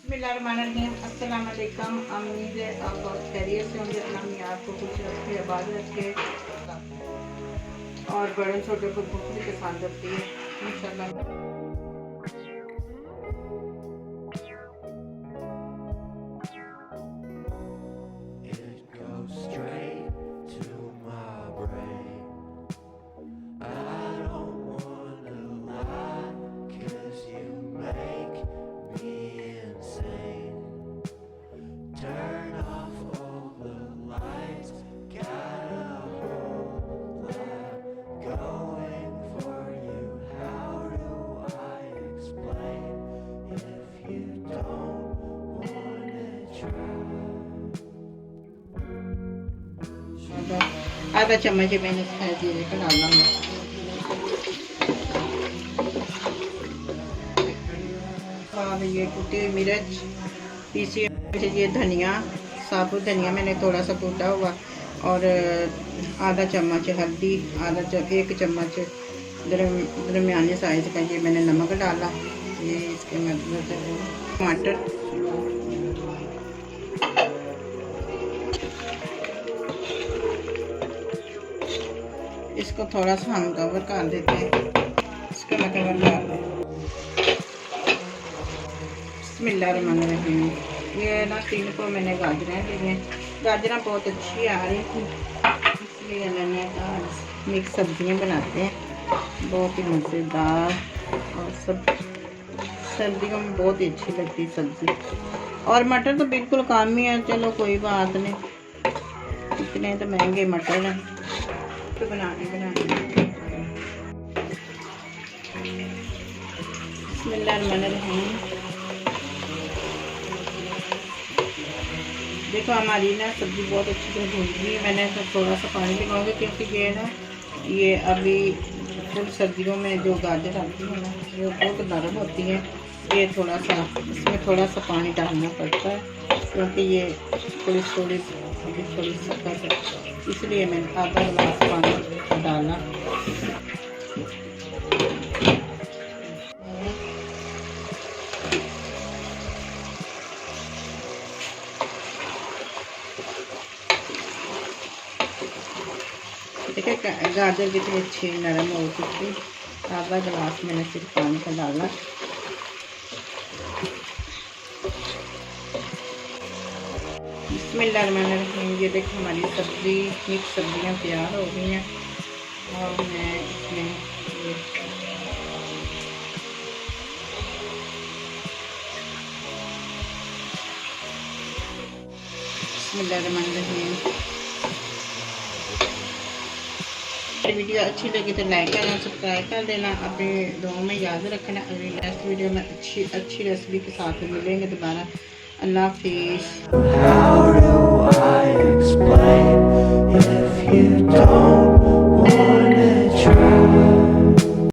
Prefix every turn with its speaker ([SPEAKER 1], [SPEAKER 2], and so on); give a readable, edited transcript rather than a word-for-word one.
[SPEAKER 1] बिस्मिल्लाहिर्रहमानिर्रहीम। अस्सलाम वालेकुम। उम्मीद है आप बहुत खैरियत से होंगे। अल्लाह ने आपको खुश रखे, आबाद रखे और बड़े छोटे को भूख भी पसंद होती है इंशाल्लाह। आधा चम्मच मैंने जीरे का डालना है। और ये कुटी हुई मिर्च, पीसी ये धनिया, साबुत धनिया मैंने थोड़ा सा कूटा हुआ, और आधा चम्मच हल्दी, एक चम्मच दरमियाने साइज़ का ये मैंने नमक डाला। ये इसके मतलब टमाटर, इसको थोड़ा सा हम कवर कर देते हैं। इसको मैं कवर कर दें। बिस्मिल्लाहिर्रहमानिर्रहीम। ये ना 3 को मैंने गाजरें ली हैं। गाजरें बहुत अच्छी आ रही थी, इसलिए मैंने मिक्स सब्जियां बनाते हैं, बहुत ही मज़ेदार। और सब सर्दियों में बहुत ही अच्छी लगती है सब्ज़ी। और मटर तो बिल्कुल काम ही है। चलो कोई बात नहीं, इतने तो महंगे मटर हैं तो बनाने बिस्मिल्लाहिर्रहमानिर्रहीम। देखो हमारी ना सब्ज़ी बहुत अच्छी तरह भून गई है। मैंने तो थोड़ा सा पानी लगाऊंगी क्योंकि ये ना ये अभी फुल सर्दियों में जो गाजर आती है ना ये बहुत नरम होती है। ये थोड़ा सा इसमें थोड़ा सा पानी डालना पड़ता है क्योंकि ये थोड़ी सख्त है, इसलिए मैंने आधा गिलास पानी डाला। देखिए गाजर कितनी अच्छी नरम हो चुकी। आधा गिलास मैंने सिर्फ पानी का डाला। बिस्मिल्लाहिर्रहमानिर्रहीम। ये देखो हमारी सब्ज़ी मिक्स सब्जियां तैयार हो गई हैं। और मैं इसमें बिस्मिल्लाहिर्रहमानिर्रहीम। वीडियो अच्छी लगी तो लाइक करना, सब्सक्राइब कर देना। अपने दुआओं में याद रखना। अगली नेक्स्ट वीडियो में अच्छी रेसिपी के साथ मिलेंगे दोबारा। अल्लाह हाफिज़।